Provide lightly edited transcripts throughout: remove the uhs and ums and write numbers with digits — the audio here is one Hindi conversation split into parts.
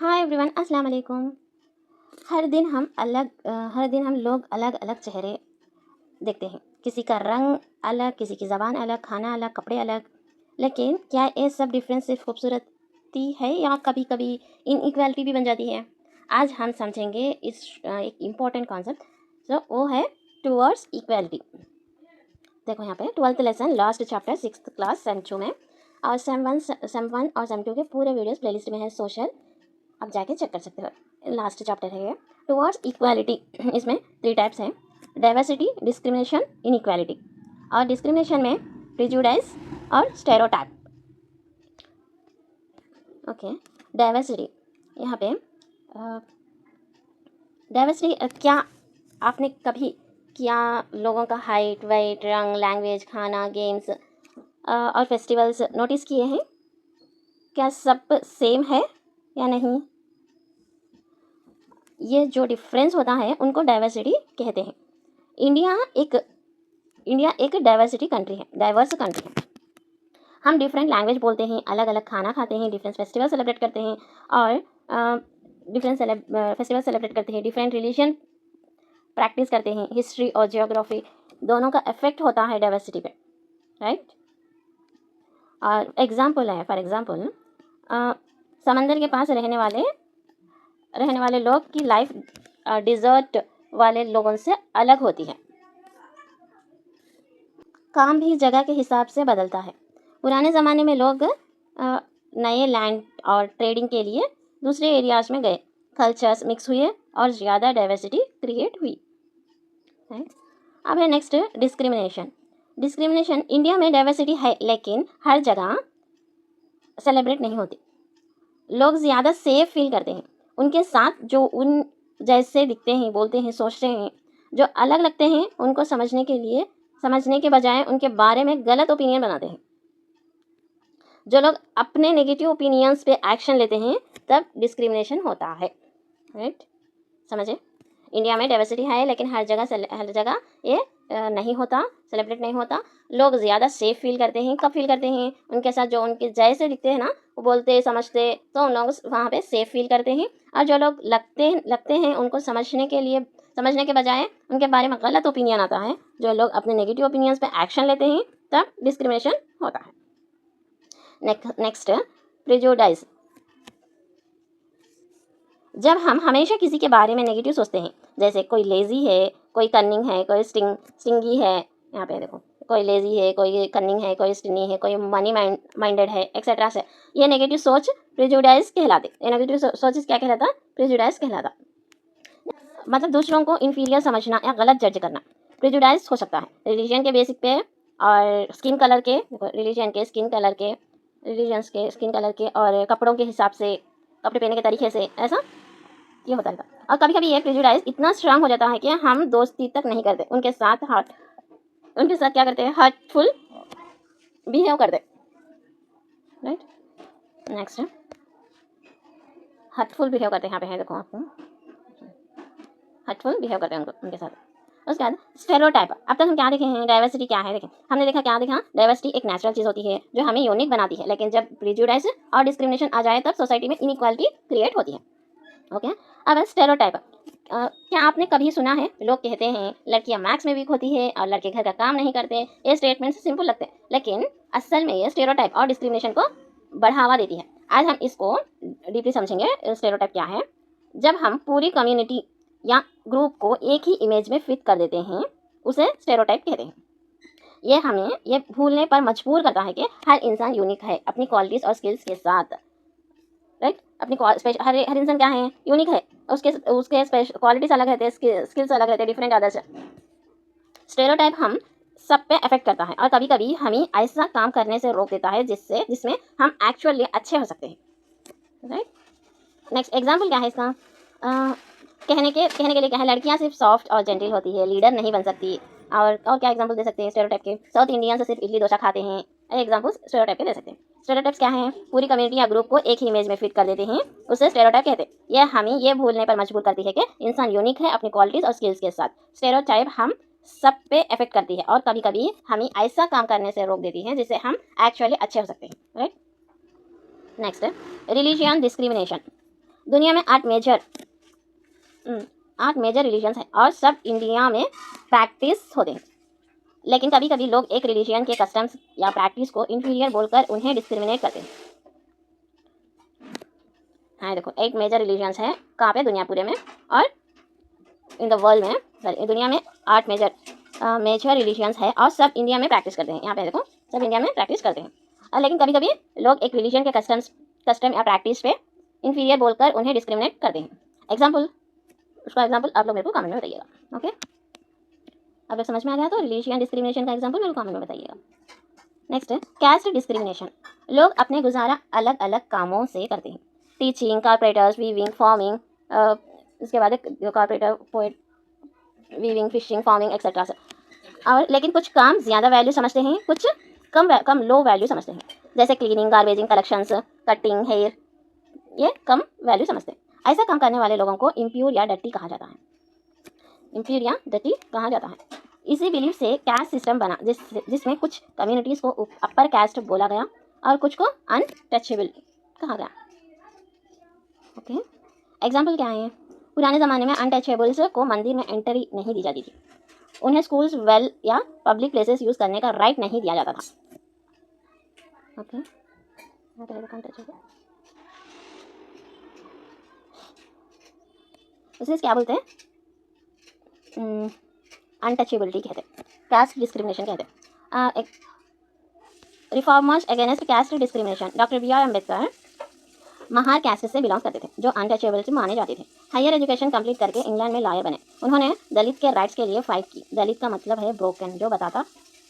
हाय एवरीवन, अस्सलाम वालेकुम। हर दिन हम लोग अलग अलग चेहरे देखते हैं। किसी का रंग अलग, किसी की ज़बान अलग, खाना अलग, कपड़े अलग। लेकिन क्या ये सब डिफरेंस सिर्फ खूबसूरती है या कभी कभी इनइक्वालिटी भी बन जाती है? आज हम समझेंगे एक इम्पॉर्टेंट कॉन्सेप्ट, जो वो है टूवर्ड्स इक्वालिटी। देखो यहाँ पे 12th lesson last chapter 6th class same 2 में, और सेम 1 और सेम 2 के पूरे वीडियोस प्लेलिस्ट में है सोशल। आप जाके चेक कर सकते हो। लास्ट चैप्टर है ये, टुवर्ड्स इक्वालिटी। इसमें 3 टाइप्स हैं: डाइवर्सिटी, डिस्क्रिमिनेशन, इनइक्वालिटी। और डिस्क्रिमिनेशन में प्रिजुडाइज और स्टेरियोटाइप। Okay, diversity. यहाँ पे डाइवर्सिटी क्या आपने कभी क्या लोगों का हाइट, वेट, रंग, लैंग्वेज, खाना, गेम्स और फेस्टिवल्स नोटिस किए हैं? क्या सब सेम है या नहीं? ये जो डिफरेंस होता है उनको डाइवर्सिटी कहते हैं। इंडिया एक डाइवर्सिटी कंट्री है, डाइवर्स कंट्री है। हम डिफरेंट लैंग्वेज बोलते हैं, अलग अलग खाना खाते हैं, डिफरेंट फेस्टिवल सेलिब्रेट करते हैं और फेस्टिवल सेलिब्रेट करते हैं, डिफरेंट रिलीजन प्रैक्टिस करते हैं। हिस्ट्री और जियोग्राफी दोनों का इफेक्ट होता है डाइवर्सिटी पे, राइट। और एग्जाम्पल है, फॉर एग्जाम्पल समंदर के पास रहने वाले लोग की लाइफ डिजर्ट वाले लोगों से अलग होती है। काम भी जगह के हिसाब से बदलता है। पुराने ज़माने में लोग नए लैंड और ट्रेडिंग के लिए दूसरे एरियाज में गए, कल्चर्स मिक्स हुए और ज़्यादा डाइवर्सिटी क्रिएट हुई। अब है नेक्स्ट डिस्क्रिमिनेशन। डिस्क्रिमिनेशन, इंडिया में डाइवर्सिटी है लेकिन हर जगह सेलिब्रेट नहीं होती। लोग ज़्यादा सेफ फील करते हैं उनके साथ जो उन जैसे दिखते हैं, बोलते हैं, सोचते हैं। जो अलग लगते हैं उनको समझने के बजाय उनके बारे में गलत ओपिनियन बनाते हैं। जो लोग अपने नेगेटिव ओपिनियंस पे एक्शन लेते हैं, तब डिस्क्रिमिनेशन होता है, राइट। समझे? इंडिया में डाइवर्सिटी है लेकिन हर जगह ये नहीं होता, सेलिब्रेट नहीं होता। लोग ज़्यादा सेफ फील करते हैं। कब फील करते हैं? उनके साथ जो उनके जैसे दिखते हैं ना, वो बोलते समझते, तो उन लोग वहाँ पे सेफ फील करते हैं। और जो लोग लगते हैं उनको समझने के बजाय उनके बारे में गलत ओपिनियन आता है, जो लोग अपने नेगेटिव ओपिनियंस पे एक्शन लेते हैं, तब डिस्क्रिमिनेशन होता है। Next, prejudice. जब हम हमेशा किसी के बारे में नेगेटिव सोचते हैं, जैसे कोई लेज़ी है, कोई कन्निंग है, कोई स्टिंगी है। यहाँ पे देखो, कोई लेज़ी है, कोई कन्निंग है, कोई स्टिनी है, कोई मनी माइंडेड है, एक्सेट्रा से, ये नेगेटिव सोच प्रेजुडाइज कहलाते। ये नेगेटिव सोच क्या कहलाता? प्रेजुडाइज कहलाता। मतलब दूसरों को इन्फीरियर समझना या गलत जज करना प्रेजुडाइज हो सकता है। रिलीजन के बेसिक पे और स्किन कलर के, रिलीजन्स के स्किन कलर के और कपड़ों के हिसाब से, कपड़े पहनने के तरीके से, ऐसा ये होता है। और कभी कभी ये प्रेजुडाइज इतना स्ट्रांग हो जाता है कि हम दोस्ती तक नहीं करते उनके साथ। क्या करते हैं? हर्टफुल बिहेव करते, राइट। नेक्स्ट, हर्टफुल बिहेव करते हैं। यहाँ पे है, देखो आपको, हर्टफुल बिहेव करते हैं उनके साथ। उसके बाद स्टेरियोटाइप। अब तक हम क्या देखे हैं? डाइवर्सिटी क्या है? देखें, हमने देखा डाइवर्सिटी एक नेचुरल चीज़ होती है जो हमें यूनिक बनाती है। लेकिन जब प्रेजुडाइज और डिस्क्रिमिनेशन आ जाए, तब सोसाइटी में इनइक्वालिटी क्रिएट होती है। ओके, अब स्टेरियोटाइप। क्या आपने कभी सुना है लोग कहते हैं लड़कियां मैथ्स में वीक होती है और लड़के घर का काम नहीं करते? ये स्टेटमेंट सिंपल लगते हैं, लेकिन असल में ये स्टेरियोटाइप और डिस्क्रिमिनेशन को बढ़ावा देती है। आज हम इसको डीपली समझेंगे। स्टेरियोटाइप क्या है? जब हम पूरी कम्युनिटी या ग्रुप को एक ही इमेज में फिट कर देते हैं, उसे स्टेरियोटाइप कहते हैं। ये हमें ये भूलने पर मजबूर करता है कि हर इंसान यूनिक है अपनी क्वालिटीज और स्किल्स के साथ, राइट। हर इंसान क्या है? यूनिक है। उसके क्वालिटीज अलग रहते हैं, स्किल्स अलग रहते हैं, डिफरेंट अदर्स। स्टेरियोटाइप हम सब पे अफेक्ट करता है और कभी कभी हमें ऐसा काम करने से रोक देता है जिसमें हम एक्चुअली अच्छे हो सकते हैं, राइट। नेक्स्ट एग्जाम्पल क्या है इसका? कहने के लिए क्या है? लड़कियां सिर्फ सॉफ्ट और जेंटल होती है, लीडर नहीं बन सकती। और क्या एग्जाम्पल दे सकते हैं स्टेरियोटाइप के? साउथ इंडियन से सिर्फ इडली डोसा खाते हैं। एग्जाम्पल स्टेरियोटाइप के दे सकते हैं। स्टेरियोटाइप्स क्या हैं? पूरी कम्युनिटी या ग्रुप को एक ही इमेज में फिट कर देते हैं, उसे स्टेरियोटाइप कहते हैं। यह हमें ये भूलने पर मजबूर करती है कि इंसान यूनिक है अपनी क्वालिटीज और स्किल्स के साथ। स्टेरियोटाइप हम सब पे इफेक्ट करती है और कभी कभी हमें ऐसा काम करने से रोक देती है जिससे हम एक्चुअली अच्छे हो सकते हैं, राइट। Next, religion discrimination. दुनिया में 8 मेजर रिलीजन्स हैं और सब इंडिया में प्रैक्टिस होते हैं, लेकिन कभी कभी लोग एक रिलीजन के कस्टम्स या प्रैक्टिस को इन्फीरियर बोलकर उन्हें डिस्क्रिमिनेट करते हैं। हाँ देखो 8 मेजर रिलीजन्स हैं कहाँ पे, दुनिया पूरे में, और इन द वर्ल्ड में, सॉरी दुनिया में 8 मेजर रिलीजन्स है और सब इंडिया में प्रैक्टिस करते हैं। यहाँ पे देखो सब इंडिया में प्रैक्टिस करते हैं, और लेकिन कभी कभी लोग एक रिलीजन के कस्टम या प्रैक्टिस पे इन्फीरियर बोलकर उन्हें डिस्क्रिमिनेट करते हैं। एग्जाम्पल, उसका एग्जाम्पल आप लोग मेरे को कमेंट में बताइएगा। ओके, आप लोग समझ में आ गया तो रिलीजन डिस्क्रिमिनेशन का एग्जाम्पल मेरे को कमेंट में बताइएगा। नेक्स्ट है कैस्ट डिस्क्रिमिनेशन। लोग अपने गुजारा अलग अलग कामों से करते हैं, टीचिंग, कारपेंटर्स, वीविंग, फार्मिंग, इसके बाद carpenter, poet, weaving, fishing, farming etcetera से। और लेकिन कुछ काम ज़्यादा वैल्यू समझते हैं, कुछ कम लो वैल्यू समझते हैं, जैसे क्लीनिंग, गार्बेजिंग कलेक्शंस, कटिंग हेयर, ये कम वैल्यू समझते हैं। ऐसा काम करने वाले लोगों को इम्प्योर या डर्टी कहा जाता है। इम्प्योर या डर्टी कहा जाता है। इसी बिलीव से कैस्ट सिस्टम बना जिसमें कुछ कम्युनिटीज़ को अपर कैस्ट बोला गया और कुछ को अनटचेबल कहा गया। ओके, एग्जाम्पल क्या है? पुराने ज़माने में अनटचेबल्स को मंदिर में एंट्री नहीं दी जाती थी, उन्हें स्कूल्स, वेल या पब्लिक प्लेसेस यूज़ करने का राइट नहीं दिया जाता था। ओके, इसे क्या बोलते हैं? अनटचेबिलिटी कहते हैं, कास्ट डिस्क्रिमिनेशन कहते हैं। एक reformers against caste discrimination, doctor B R Ambedkar Mahar caste से बिलोंग करते थे जो अनटचेबल से माने जाते थे। हायर एजुकेशन कंप्लीट करके इंग्लैंड में लॉयर बने। उन्होंने दलित के राइट्स के लिए फाइट की। दलित का मतलब है ब्रोकन, जो बताता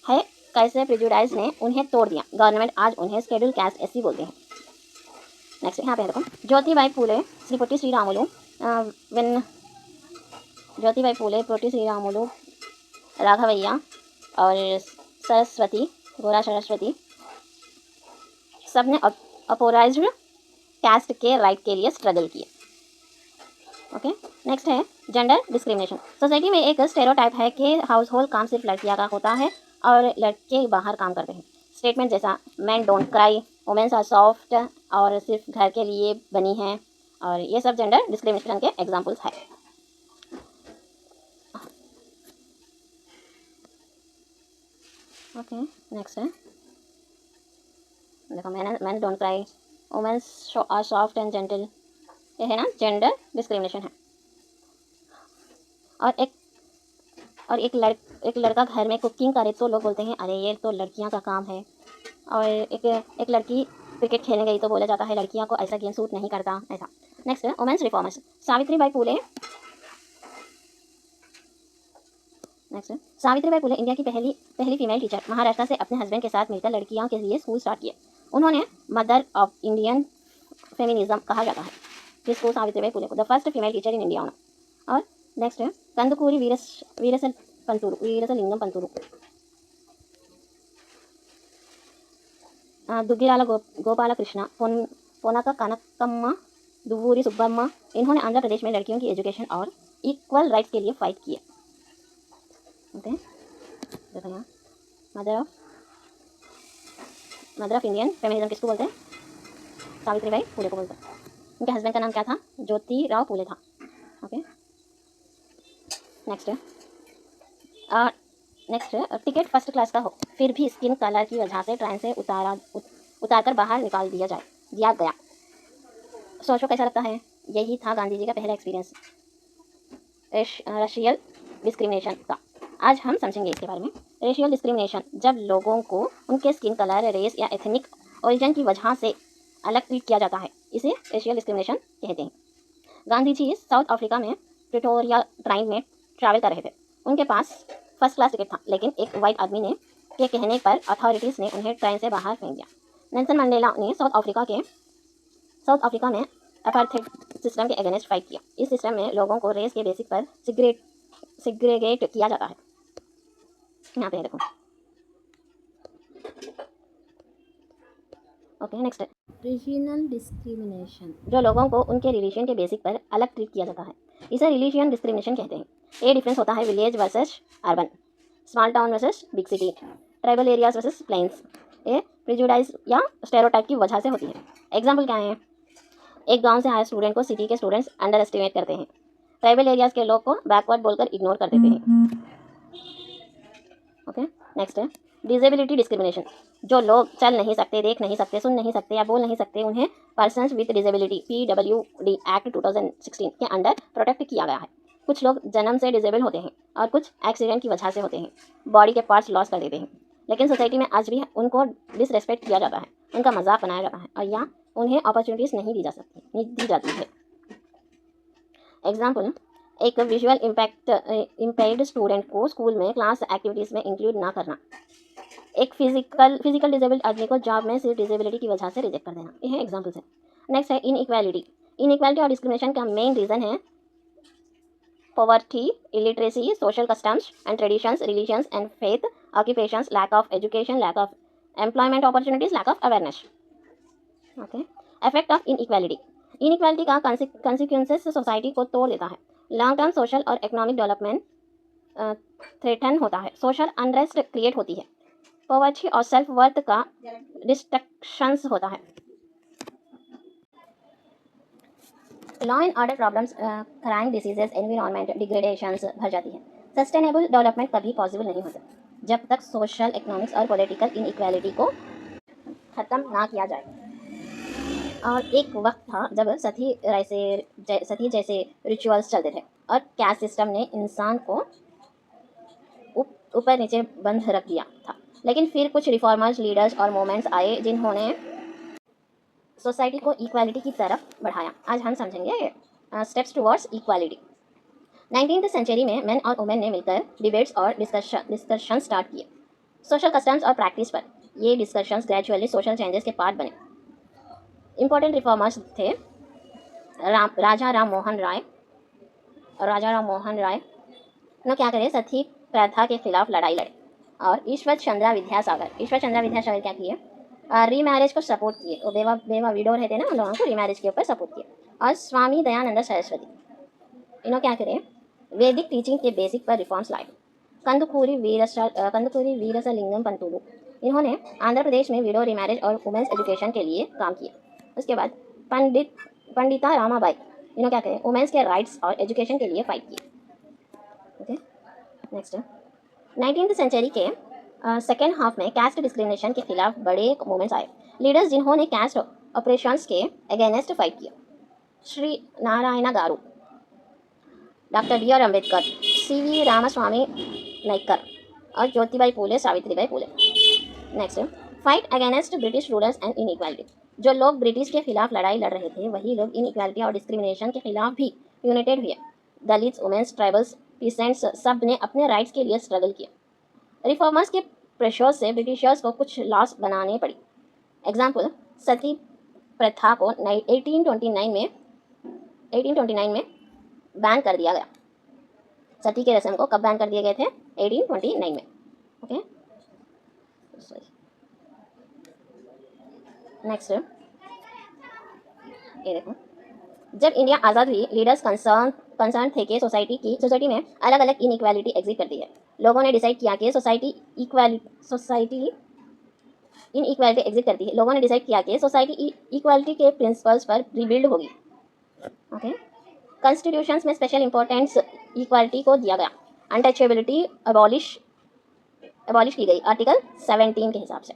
है कैसे प्रिजुडाइज ने उन्हें तोड़ दिया। गवर्नमेंट आज उन्हें शेड्यूल कास्ट एससी बोलते हैं। नेक्स्ट यहाँ पे देखो, ज्योतिबाई फूले, श्री पोटी श्रीरामुलु, ज्योतिबाई फूले, पोटी श्रीरामुलु, राघवैया और सरस्वती, गोरा सरस्वती, सब ने अपोराइज्ड कास्ट के राइट के लिए स्ट्रगल किए। ओके, नेक्स्ट है जेंडर डिस्क्रिमिनेशन। सोसाइटी में एक स्टेरियोटाइप है कि हाउस होल्ड काम सिर्फ लड़कियां का होता है और लड़के बाहर काम करते हैं। स्टेटमेंट जैसा man don't cry, womens are soft और सिर्फ घर के लिए बनी हैं, और ये सब जेंडर डिस्क्रिमिनेशन के एग्जाम्पल्स है। ओके, नेक्स्ट है देखो, man don't cry, womens are soft and gentle, ये है ना जेंडर डिस्क्रिमिनेशन है। और एक लड़का घर में कुकिंग करे तो लोग बोलते हैं अरे ये तो लड़कियां का काम है, और एक लड़की क्रिकेट खेलने गई तो बोला जाता है लड़कियां को ऐसा गेम सूट नहीं करता, ऐसा। नेक्स्ट है women's reformers, Savitribai Phule. Next है सावित्रीबाई फूले इंडिया की पहली फीमेल टीचर, महाराष्ट्र से अपने हस्बैंड के साथ मिलकर लड़कियों के लिए स्कूल स्टार्ट किए। उन्होंने मदर ऑफ इंडियन फेमिनिज्म कहा जाता है जिसको सावित्रीबाई फूले को the first female teacher in India होना। और नेक्स्ट है कंदकूरी वीरसलिंगम पंतुरु, दुग्गिराला गोपाल कृष्णा, पोनाका कनकम्मा, दुवूरी सुब्बम्मा, इन्होंने आंध्र प्रदेश में लड़कियों की एजुकेशन और इक्वल राइट्स के लिए फाइट किए। ओके, देखो यहाँ मदर ऑफ इंडियन फेमिनिज्म किसको बोलते हैं? सावित्रीबाई फूले को बोलते हैं। उनके हस्बैंड का नाम क्या था? ज्योतिराव फूले था। ओके, नेक्स्ट है टिकट फर्स्ट क्लास का हो फिर भी स्किन कलर की वजह से ट्रेन से उतार कर बाहर निकाल दिया गया। सोचो कैसा लगता है? यही था गांधी जी का पहला एक्सपीरियंस रेशियल डिस्क्रिमिनेशन का। आज हम समझेंगे इसके बारे में। रेशियल डिस्क्रिमिनेशन, जब लोगों को उनके स्किन कलर, रेस या एथनिक ओरिजिन की वजह से अलग ट्रीट किया जाता है, इसे रेशियल डिस्क्रिमिनेशन कहते हैं। गांधी जी साउथ अफ्रीका में प्रिटोरिया ट्राइन में ट्रैवल कर रहे थे। उनके पास फर्स्ट क्लास टिकट था, लेकिन एक वाइट आदमी के कहने पर अथॉरिटीज़ ने उन्हें ट्रेन से बाहर फेंक दिया। नेल्सन मंडेला ने साउथ अफ्रीका में अपार्थाइड सिस्टम के अगेंस्ट फाइट किया। इस सिस्टम में लोगों को रेस के बेसिस पर सिग्रेगेट किया जाता है। यहाँ पे देखो। ओके, नेक्स्ट है रीजनल डिस्क्रिमिनेशन, जो लोगों को उनके रिलीजन के बेसिक पर अलग ट्रीट किया जाता है, इसे रिलीजन डिस्क्रिमिनेशन कहते हैं। ये डिफरेंस होता है village versus urban, small town versus big city, tribal areas versus plains. ये प्रिजुडाइज या स्टेरियोटाइप की वजह से होती है। एग्जाम्पल क्या है? एक गांव से आए स्टूडेंट को सिटी के स्टूडेंट्स अंडर एस्टिमेट करते हैं। ट्राइबल एरियाज़ के लोग को बैकवर्ड बोलकर इग्नोर कर देते हैं। ओके, नेक्स्ट है डिसेबिलिटी डिस्क्रिमिनेशन। जो लोग चल नहीं सकते, देख नहीं सकते, सुन नहीं सकते या बोल नहीं सकते, उन्हें persons with disability PWD act 2016 के अंडर प्रोटेक्ट किया गया है। कुछ लोग जन्म से डिसेबल होते हैं और कुछ एक्सीडेंट की वजह से होते हैं, बॉडी के पार्ट्स लॉस कर देते हैं, लेकिन सोसाइटी में आज भी उनको डिसरेस्पेक्ट किया जाता है, उनका मजाक बनाया जाता है और या उन्हें अपॉर्चुनिटीज़ नहीं दी जाती है। एग्जाम्पल, एक विजुअल इम्पेयर्ड स्टूडेंट को स्कूल में क्लास एक्टिविटीज़ में इंक्लूड ना करना, एक फिजिकल डिसेबल्ड आदमी को जॉब में सिर्फ डिसेबिलिटी की वजह से रिजेक्ट कर देना। यह एग्जाम्पल्स है। नेक्स्ट है इनइक्वालिटी और डिस्क्रिमिनेशन का मेन रीज़न है poverty, illiteracy, social customs and traditions, religions and faith, occupations, lack of education, lack of employment opportunities, lack of awareness. Okay, effect of inequality का कॉन्सिक्वेंसेस सोसाइटी को तोड़ देता है। लॉन्ग टर्म सोशल और इकोनॉमिक डेवलपमेंट थ्रेटन होता है, सोशल अनरेस्ट क्रिएट होती है, पॉवर्टी और सेल्फ वर्थ का डिस्ट्रक्शंस होता है, law and order problems, crime, diseases, environment डिग्रेडेशंस भर जाती है। सस्टेनेबल डेवलपमेंट कभी पॉसिबल नहीं होता जब तक सोशल, इकोनॉमिक्स और पॉलिटिकल इनइक्वालिटी को ख़त्म ना किया जाए। और एक वक्त था जब सती जैसे रिचुअल्स चलते थे और कैस्ट सिस्टम ने इंसान को ऊपर नीचे बंद रख दिया था, लेकिन फिर कुछ रिफॉर्मर्स, लीडर्स और मूवमेंट्स आए जिन्होंने सोसाइटी को इक्वालिटी की तरफ बढ़ाया। आज हम समझेंगे steps towards equality. 19th century में मेन और वुमेन ने मिलकर डिबेट्स और डिस्कशन स्टार्ट किए सोशल कस्टम्स और प्रैक्टिस पर। ये डिस्कशंस ग्रेजुअली सोशल चेंजेस के पार्ट बने। इंपॉर्टेंट रिफॉर्मर्स थे राजा राम मोहन राय। ने क्या करे, सती प्रथा के खिलाफ लड़ाई लड़े। और ईश्वर चंद्र विद्यासागर क्या किए, रीमैरिज को सपोर्ट किए। वो बेवा विडो रहते ना, उन लोगों को रीमैरिज के ऊपर सपोर्ट किए। और स्वामी दयानंद सरस्वती, इन्होंने क्या करे, वैदिक टीचिंग के बेसिक पर रिफॉर्म्स लाए। कंदुकूरी वीरसलिंगम पंतुलु, इन्होंने आंध्र प्रदेश में विडो रीमैरिज और वुमेन्स एजुकेशन के लिए काम किए। उसके बाद पंडिता रामाबाई, इन्होंने क्या करे, वुमेन्स के राइट्स और एजुकेशन के लिए फाइट किए। ओके, नेक्स्ट 19th सेंचुरी के सेकेंड हाफ में कास्ट डिस्क्रिमिनेशन के खिलाफ बड़े मूवमेंट्स आए। लीडर्स जिन्होंने कास्ट ऑपरेशंस के अगेंस्ट फाइट किया, Shri Narayan Garu, doctor BR Ambedkar, CV Ramaswamy Naicker और Jyotibai Phule, Savitribai Phule. Next, fight against British rulers and inequality. जो लोग ब्रिटिश के खिलाफ लड़ाई लड़ रहे थे, वही लोग इनइक्वालिटी और डिस्क्रिमिनेशन के खिलाफ भी यूनाइटेड हुए। दलित्स, वुमेन्स, ट्राइबल्स, पीसेंट्स, सब ने अपने राइट्स के लिए स्ट्रगल किया। रिफॉर्मर्स के प्रेशर से ब्रिटिशर्स को कुछ लॉस बनाने पड़ी। एग्जाम्पल, सती प्रथा को 1829 में बैन कर दिया गया। सती के रस्म को कब बैन कर दिए गए थे? 1829 में। ओके, नेक्स्ट ये देखो, जब इंडिया आज़ाद हुई, लीडर्स कंसर्न थे कि सोसाइटी में अलग अलग इनइक्वालिटी एग्जिस्ट करती है। लोगों ने डिसाइड किया कि सोसाइटी इनइक्वालिटी एग्जिस्ट करती है। लोगों ने डिसाइड किया कि सोसाइटी इक्वालिटी के प्रिंसिपल्स पर रिबिल्ड होगी। ओके, कॉन्स्टिट्यूशंस में स्पेशल इंपॉर्टेंस इक्वालिटी को दिया गया। अनटचेबिलिटी अबॉलिश की गई आर्टिकल 17 के हिसाब से।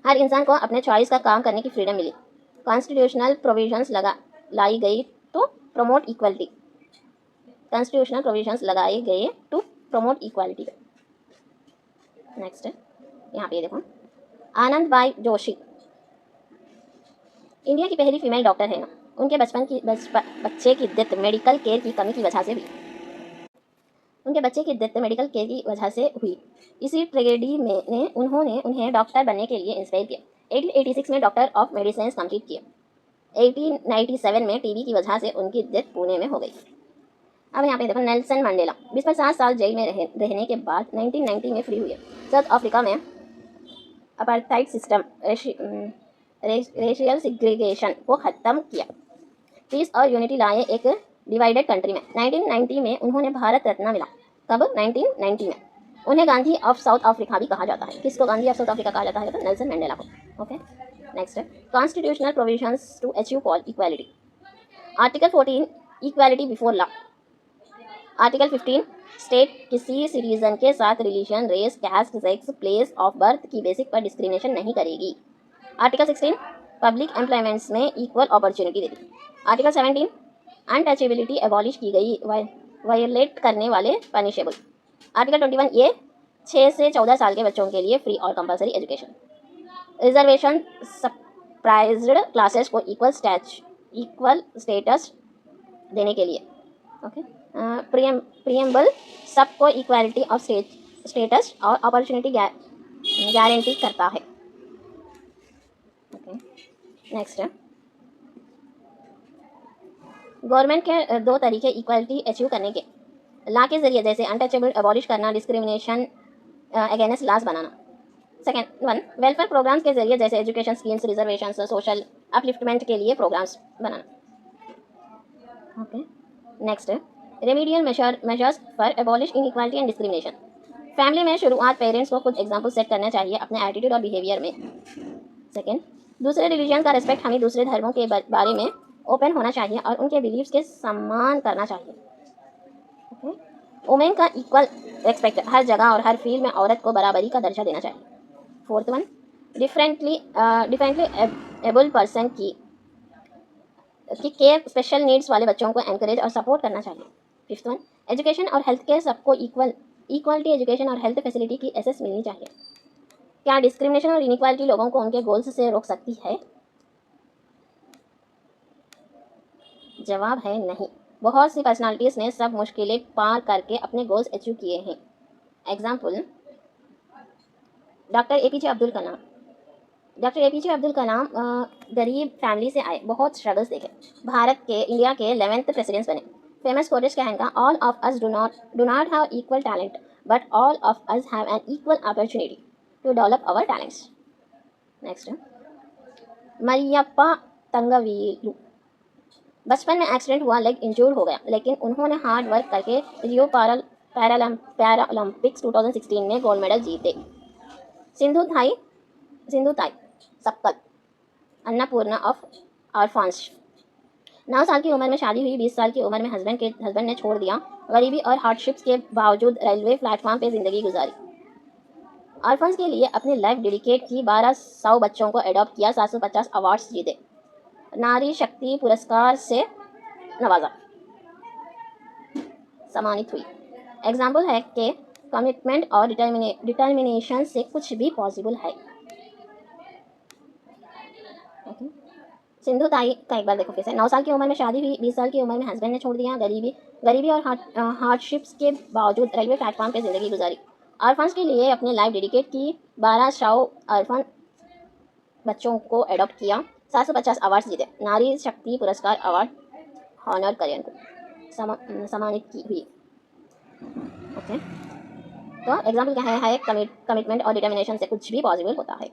हर इंसान को अपने चॉइस का काम करने की फ्रीडम मिली। कॉन्स्टिट्यूशनल प्रोविजंस लाई गई तो प्रमोट इक्वालिटी। कॉन्स्टिट्यूशनल प्रोविजंस लगाए गए टू प्रमोट इक्वालिटी। नेक्स्ट यहाँ पे देखो, आनंदबाई जोशी इंडिया की पहली फीमेल डॉक्टर है ना। उनके बच्चे की डेथ मेडिकल केयर की कमी की वजह से हुई। इसी ट्रेजेडी में उन्होंने उन्हें डॉक्टर बनने के लिए इंस्पायर किया। 1886 में डॉक्टर ऑफ मेडिसिन कंप्लीट किया। 1897 में टीबी की वजह से उनकी डेथ पुणे में हो गई। अब यहाँ पे देखो, नेल्सन मंडेला 20 साल जेल में रहने के बाद 1990 में फ्री हुए। साउथ अफ्रीका में अपार्थाइड सिस्टम, रेशियल सिग्रीगेशन को ख़त्म किया। पीस और यूनिटी लाए एक डिवाइडेड कंट्री में। 1990 में उन्होंने भारत रत्न मिला। कब? 1990 में। उन्हें गांधी ऑफ साउथ अफ्रीका भी कहा जाता है। किसको गांधी ऑफ साउथ अफ्रीका कहा जाता है? तो नेल्सन मंडेला को। ओके, नेक्स्ट है constitutional provisions to achieve equality. Article 14 equality before law. Article 15 state किसी सिटीजन के साथ religion, race, caste, sex, place of birth की बेसिक पर डिस्क्रिमिनेशन नहीं करेगी। आर्टिकल 16 पब्लिक एम्प्लॉयमेंट्स में इक्वल अपॉर्चुनिटी देती। आर्टिकल 17 अनटचेबिलिटी एबॉलिश की गई, वायलेट करने वाले पनिशेबल। आर्टिकल 21 ये 6 से 14 साल के बच्चों के लिए फ्री और compulsory education. Reservation surprised classes को इक्वल स्टेटस देने के लिए। ओके प्रियम्बल सबको इक्वालिटी ऑफ स्टेटस और अपॉर्चुनिटी गारंटी करता है। ओके नेक्स्ट है गवर्नमेंट के 2 तरीके इक्वालिटी अचीव करने के। लॉ के जरिए जैसे अनटचेबल एबॉलिश करना, डिस्क्रिमिनेशन अगेंस्ट लॉज बनाना। सेकेंड वन वेलफेयर प्रोग्राम्स के जरिए जैसे education schemes, reservation, social upliftment के लिए प्रोग्राम्स बनाना। ओके नेक्स्ट है remedial measures for abolish inequality and discrimination. Family में शुरुआत पेरेंट्स को खुद एग्जाम्पल सेट करना चाहिए अपने एटीट्यूड और बिहेवियर में। सेकेंड दूसरे रिलीजन का रिस्पेक्ट, हमें दूसरे धर्मों के बारे में ओपन होना चाहिए और उनके बिलीव्स के सम्मान करना चाहिए। ओके वुमेन का इक्वल रिस्पेक्ट, हर जगह और हर फील्ड में औरत को बराबरी का दर्जा देना चाहिए। Fourth one differently able person की केयर, स्पेशल नीड्स वाले बच्चों को एनकरेज और सपोर्ट करना चाहिए। फिफ्थ वन एजुकेशन और हेल्थ केयर, सबको इक्वलिटी एजुकेशन और हेल्थ फैसिलिटी की एक्सेस मिलनी चाहिए। क्या डिस्क्रिमिनेशन और इनइक्वालिटी लोगों को उनके गोल्स से रोक सकती है? जवाब है नहीं। बहुत सी पर्सनालिटीज़ ने सब मुश्किलें पार करके अपने गोल्स अचीव किए हैं। Example doctor APJ Abdul Kalam. Doctor APJ Abdul Kalam गरीब फैमिली से आए, बहुत स्ट्रगल्स देखे, इंडिया के 11th प्रेसिडेंट्स बने। फेमस कोटेज क्या है इनका, all of us do not have equal talent but all of us have an equal opportunity to develop our talents. Next Mariyappa Thangavelu. बचपन में एक्सीडेंट हुआ, लेग इंजूर्ड हो गया, लेकिन उन्होंने हार्ड वर्क करके रियो पैरालंपिक्स 2016 में गोल्ड मेडल जीते। सिंधु ताई सक्कल, अन्नपूर्णा ऑफ ऑर्फन्स। 9 साल की उम्र में शादी हुई, 20 साल की उम्र में हस्बैंड ने छोड़ दिया, गरीबी और हार्डशिप्स के बावजूद रेलवे प्लेटफॉर्म पे ज़िंदगी गुजारी। ऑर्फन्स के लिए अपनी लाइफ डेडिकेट की, 1200 बच्चों को एडॉप्ट किया, 750 अवार्ड्स जीते, नारी शक्ति पुरस्कार से नवाजा, सम्मानित हुई। एग्जाम्पल है कि कमिटमेंट और डिटर्मिनेशन से कुछ भी पॉसिबल है। सिंधु ताई का एक बार देखो फिर से। 9 साल की उम्र में शादी हुई, 20 साल की उम्र में हस्बैंड ने छोड़ दिया, गरीबी और हार्डशिप्स के बावजूद रेलवे प्लेटफॉर्म पे ज़िंदगी गुजारी। ऑर्फन्स के लिए अपनी लाइफ डेडिकेट की, 1200 ऑर्फन बच्चों को एडॉप्ट किया, 750 अवार्ड्स जीते, नारी शक्ति पुरस्कार अवार्ड हॉनर करें को सम्मानित की हुई। ओके तो एग्जाम्पल क्या है कमिटमेंट और डिटर्मिनेशन से कुछ भी पॉसिबल होता है।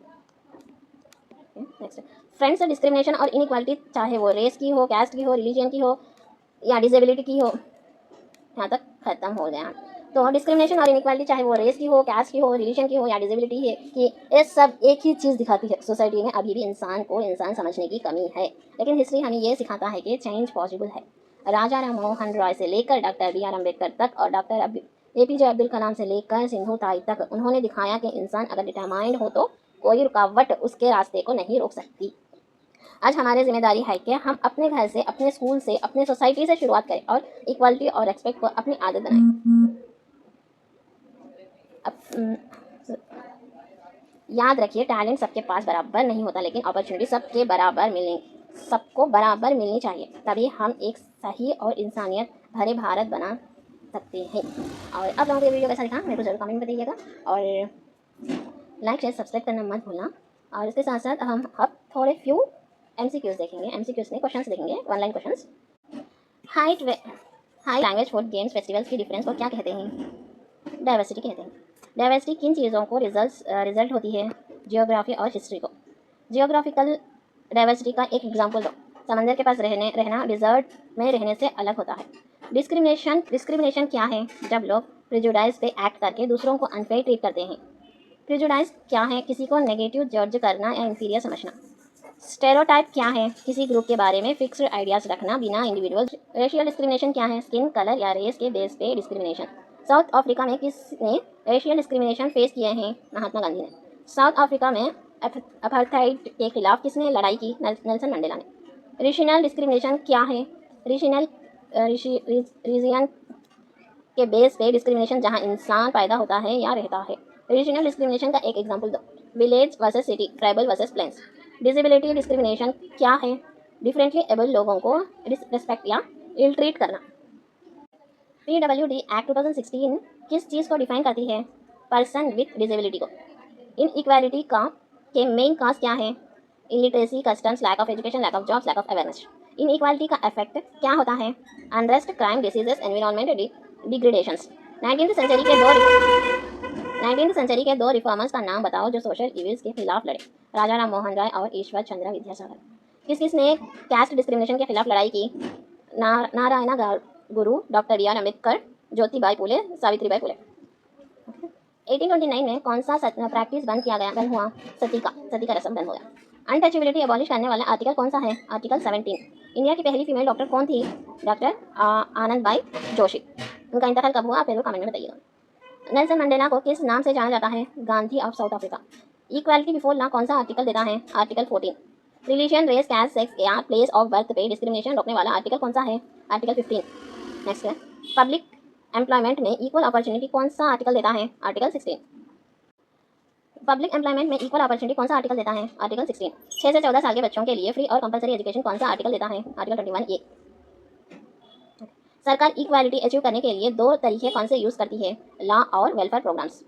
नेक्स्ट फ्रेंड्स, डिस्क्रिमिनेशन और इनइक्वालिटी, चाहे वो रेस की हो, कास्ट की हो, रिलीजन की हो या डिसेबिलिटी की हो, यहाँ तक ख़त्म हो गया। तो डिस्क्रिमिनेशन और इनइक्वालिटी चाहे वो रेस की हो, कास्ट की हो, रिलीजन की हो या डिसेबिलिटी है, कि ये सब एक ही चीज़ दिखाती है, सोसाइटी में अभी भी इंसान को इंसान समझने की कमी है। लेकिन हिस्ट्री हमें ये सिखाता है कि चेंज पॉसिबल है। राजा राम मोहन रॉय से लेकर डॉक्टर BR अम्बेडकर तक और डॉक्टर APJ अब्दुल कलाम से लेकर सिंधु ताई तक, उन्होंने दिखाया कि इंसान अगर डिटरमाइंड हो तो कोई रुकावट उसके रास्ते को नहीं रोक सकती। आज हमारी जिम्मेदारी है कि हम अपने घर से, अपने स्कूल से, अपने सोसाइटी से शुरुआत करें और इक्वालिटी और रेस्पेक्ट को अपनी आदत बनाएं। याद रखिए, टैलेंट सबके पास बराबर नहीं होता, लेकिन अपॉर्चुनिटी सबको बराबर मिलनी चाहिए, तभी हम एक सही और इंसानियत भरे भारत बना सकते हैं। और अब लोगों को ये वीडियो कैसा दिखा मेरे को जरूर कमेंट में बताइएगा, और लाइक शेयर सब्सक्राइब करना मत भूलना। और इसके साथ साथ हम अब थोड़े फ्यू MCQs देखेंगे, MCQs में क्वेश्चंस देखेंगे, 1 line questions. High language food games festivals की डिफरेंस को क्या कहते हैं? डाइवर्सिटी कहते हैं। डाइवर्सिटी किन चीज़ों को रिजल्ट होती है? जियोग्राफी और हिस्ट्री को। जियोग्राफिकल डाइवर्सिटी का एक एग्जांपल दो। समंदर के पास रहना डिजर्ट में रहने से अलग होता है। डिस्क्रिमिनेशन क्या है? जब लोग प्रिजुडाइज पे एक्ट करके दूसरों को अनफेयर ट्रीट करते हैं। प्रिजुडाइज क्या है? किसी को नेगेटिव जज करना या इंफीरियर समझना। स्टेरियोटाइप क्या है? किसी ग्रुप के बारे में फिक्स्ड आइडियाज रखना बिना इंडिविजुअल। रेशियल डिस्क्रिमिनेशन क्या है? स्किन कलर या रेस के बेस पे डिस्क्रिमिनेशन। साउथ अफ्रीका में किसने रेशियल डिस्क्रिमिनेशन फेस किए हैं? महात्मा गांधी ने। साउथ अफ्रीका में अपार्थाइड के खिलाफ किसने लड़ाई की? नेल्सन मंडेला ने। रीजनल डिस्क्रिमिनेशन क्या है? रीजनल रीजन के बेस पे डिस्क्रिमिनेशन जहां इंसान पैदा होता है या रहता है। रीजनल डिस्क्रिमिनेशन का एक एग्जांपल दो। Village versus city, tribal versus plains. Disability discrimination क्या है? डिफरेंटली एबल लोगों को रिस्पेक्ट या इल ट्रीट करना। PWD एक्ट 2016 किस चीज़ को डिफाइन करती है? पर्सन विथ डिसेबिलिटी को। इनइक्वालिटी का के मेन काज क्या है? Illiteracy, customs, lack of education, lack of jobs, lack of awareness. Inequality का इफेक्ट क्या होता है? Unrest, crime, diseases, environment degradations. 19th century के दो रिफॉर्मर्स का नाम बताओ जो सोशल इविल्स के खिलाफ लड़े। राजा राम मोहन राय और ईश्वर चंद्र विद्यासागर। किसने कास्ट डिस्क्रिमिनेशन के खिलाफ लड़ाई की? Narayan Guru, doctor B R Ambedkar, Jyotibai Phule, Savitribai Phule. 1829 में कौन सा प्रैक्टिस बंद हुआ? सती का रस्म बंद हो गया। अनटचेबिलिटी एबॉलिश करने वाला आर्टिकल कौन सा है? आर्टिकल 17। इंडिया की पहली फीमेल डॉक्टर कौन थी? डॉक्टर आनंदबाई जोशी। उनका इंतकाल कब हुआ? आप लोग कमेंट में बताइएगा। नेल्सन मंडेला को किस नाम से जाना जाता है? Gandhi of South Africa. Equality before law कौन सा आर्टिकल देता है? Article 14। Religion, race, caste, sex या प्लेस ऑफ बर्थ पे डिस्क्रिमिनेशन रोकने वाला आर्टिकल कौन सा है? आर्टिकल 15। नेक्स्ट है पब्लिक एम्प्लॉयमेंट में इक्वल अपॉर्चुनिटी कौन सा आर्टिकल देता है? आर्टिकल 16। पब्लिक एम्प्लॉयमेंट में इक्वल अपॉर्चुनिटी कौन सा आर्टिकल देता है? आर्टिकल 16। 6 से 14 साल के बच्चों के लिए फ्री और कंपलसरी एजुकेशन कौन सा आर्टिकल देता है? Article 21A। सरकार इक्वालिटी अचीव करने के लिए दो तरीके कौन से यूज़ करती है? लॉ और वेलफेयर प्रोग्राम्स।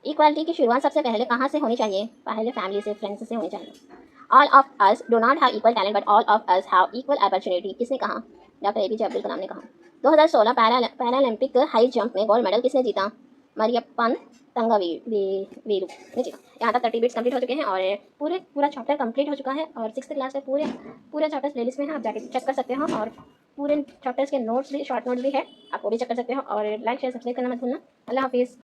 इक्वालिटी की शुरुआत सबसे पहले कहाँ से होनी चाहिए? पहले फैमिली से, फ्रेंड्स से होनी चाहिए। All of us do not have equal talent but all of us have equal opportunity. किसने कहा? डॉक्टर APJ अब्दुल कलाम ने कहा। 2016 पैरालंपिक हाई जंप में गोल्ड मेडल किसने जीता? मरियप्पन तंगावीरू ने जीता। यहाँ तक 30 बिट्स कंप्लीट हो चुके हैं और पूरा चैप्टर कंप्लीट हो चुका है और 6th क्लास के पूरे चैप्टर्स प्लेलिस्ट में है, आप जाके चेक कर सकते हो। और पूरे चैप्टर्स के नोट्स भी, शॉर्ट नोट्स भी है, आप वो भी चेक कर सकते हो। और लाइक शेयर सब्सक्राइब करना मत भूलना। अल्लाह हाफिज़।